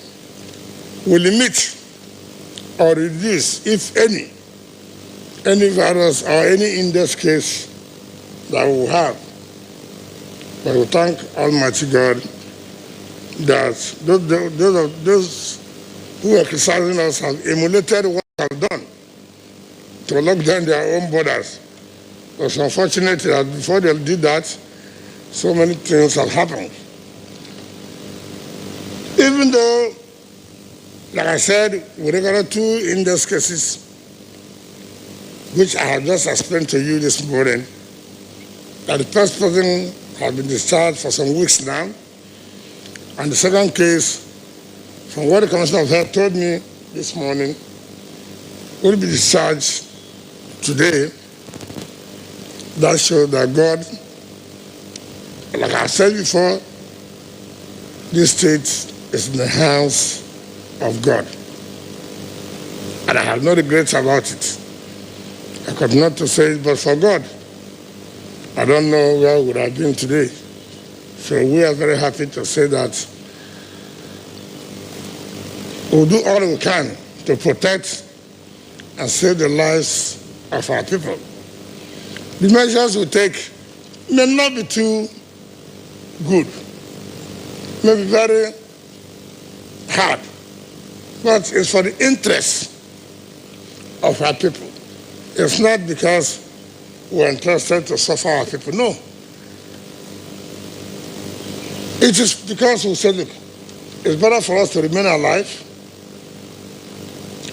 will limit or reduce, if any virus or any index case that we will have. But we thank Almighty God that those who are criticizing us have emulated what we have done to lock down their own borders. It was unfortunate that before they did that, so many things have happened. Even though, like I said, we recorded 2 index cases, which I have just explained to you this morning, that the first person has been discharged for some weeks now, and the second case, from what the Commissioner of Health told me this morning, will be discharged today. That shows that God, like I said before, this state is in the hands of God. And I have no regrets about it. I could not to say it, but for God, I don't know where we would have been today. So we are very happy to say that we'll do all we can to protect and save the lives of our people. The measures we take may not be too good, may be very hard, but it's for the interest of our people. It's not because we're interested to suffer our people, no. It is because we said, look, it's better for us to remain alive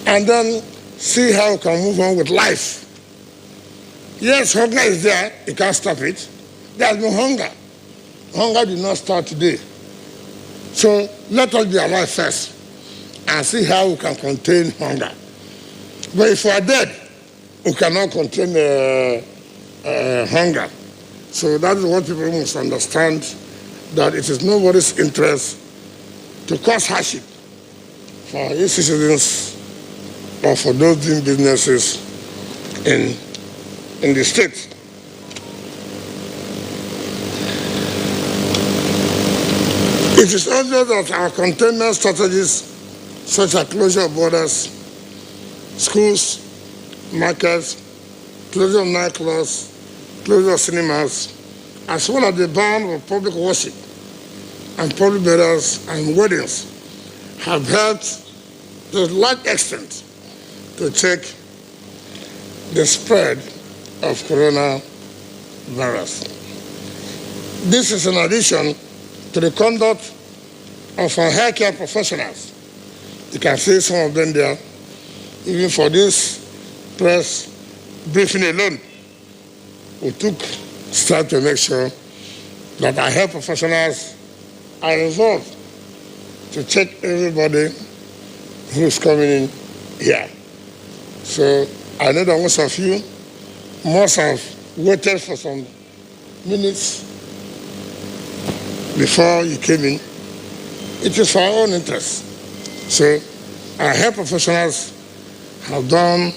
and then see how we can move on with life. Yes, hunger is there, you can't stop it. There's no hunger. Hunger did not start today. So let us be alive first and see how we can contain hunger. But if we are dead, we cannot contain hunger. So that is what people must understand, that it is nobody's interest to cause hardship for its citizens or for those doing businesses in the state. It is obvious that our containment strategies, such as closure of borders, schools, markets, closure of nightclubs, closure of cinemas, as well as the ban of public worship and public burials and weddings have helped to a large extent to check the spread of coronavirus. This is in addition to the conduct of our healthcare professionals. You can see some of them there. Even for this press briefing alone, we took steps to make sure that our health professionals are involved to check everybody who's coming in here. So I know that most of you must have waited for some minutes before you came in. It is for our own interest. So our health professionals have done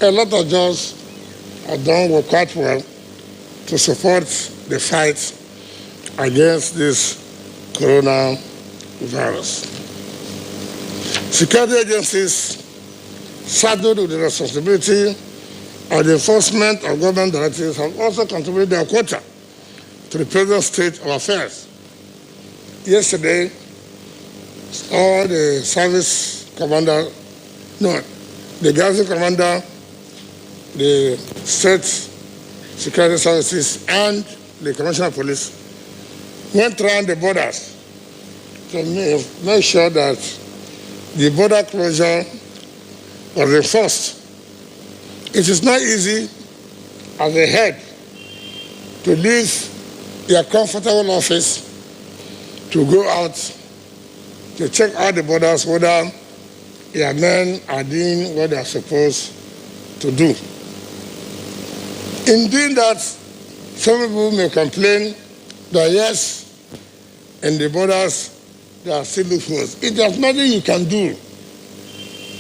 a lot of jobs, have done work quite well to support the fight against this coronavirus. Security agencies saddled with the responsibility of the enforcement of government directives have also contributed their quota to the present state of affairs. Yesterday, all the service commander, the garrison commander, the state security services, and the commissioner of police went around the borders to make sure that the border closure was enforced. It is not easy as a head to leave your comfortable office to go out to check out the borders whether your men are doing what they are supposed to do. In doing that, some people may complain that yes, in the borders there are still loopholes. If there's nothing you can do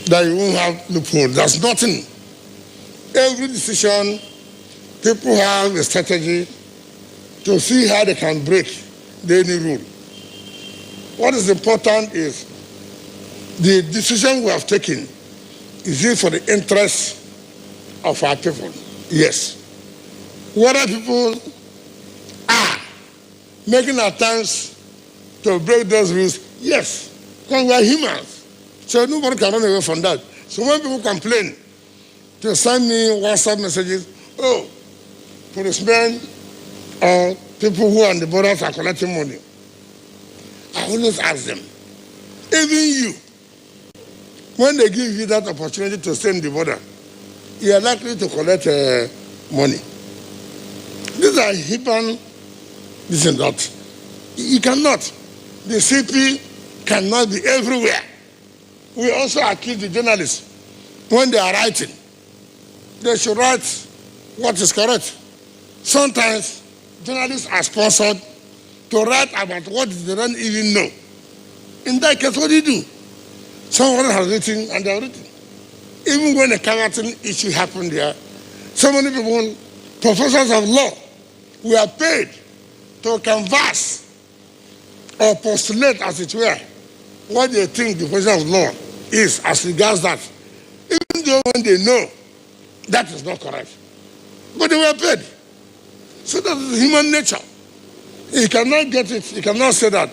that you won't have loopholes, there's nothing. Every decision, people have a strategy to see how they can break the any rule. What is important is the decision we have taken, is it for the interest of our people? Yes. Whether people are making attempts to break those rules, yes, because we are humans. So nobody can run away from that. So when people complain, to send me WhatsApp messages, oh, policemen or people who are on the borders are collecting money, I always ask them, even you, when they give you that opportunity to stay in the border, you are likely to collect money. These are human, this and that. You cannot. The CP cannot be everywhere. We also accuse the journalists when they are writing. They should write what is correct. Sometimes journalists are sponsored to write about what they don't even know. In that case, what do you do? Someone has written and they are written. Even when a Carleton issue happened there, so many people, professors of law, were paid to canvass or postulate, as it were, what they think the position of law is as regards that. Even though when they know that is not correct. But they were paid. So that is human nature. You cannot get it, you cannot say that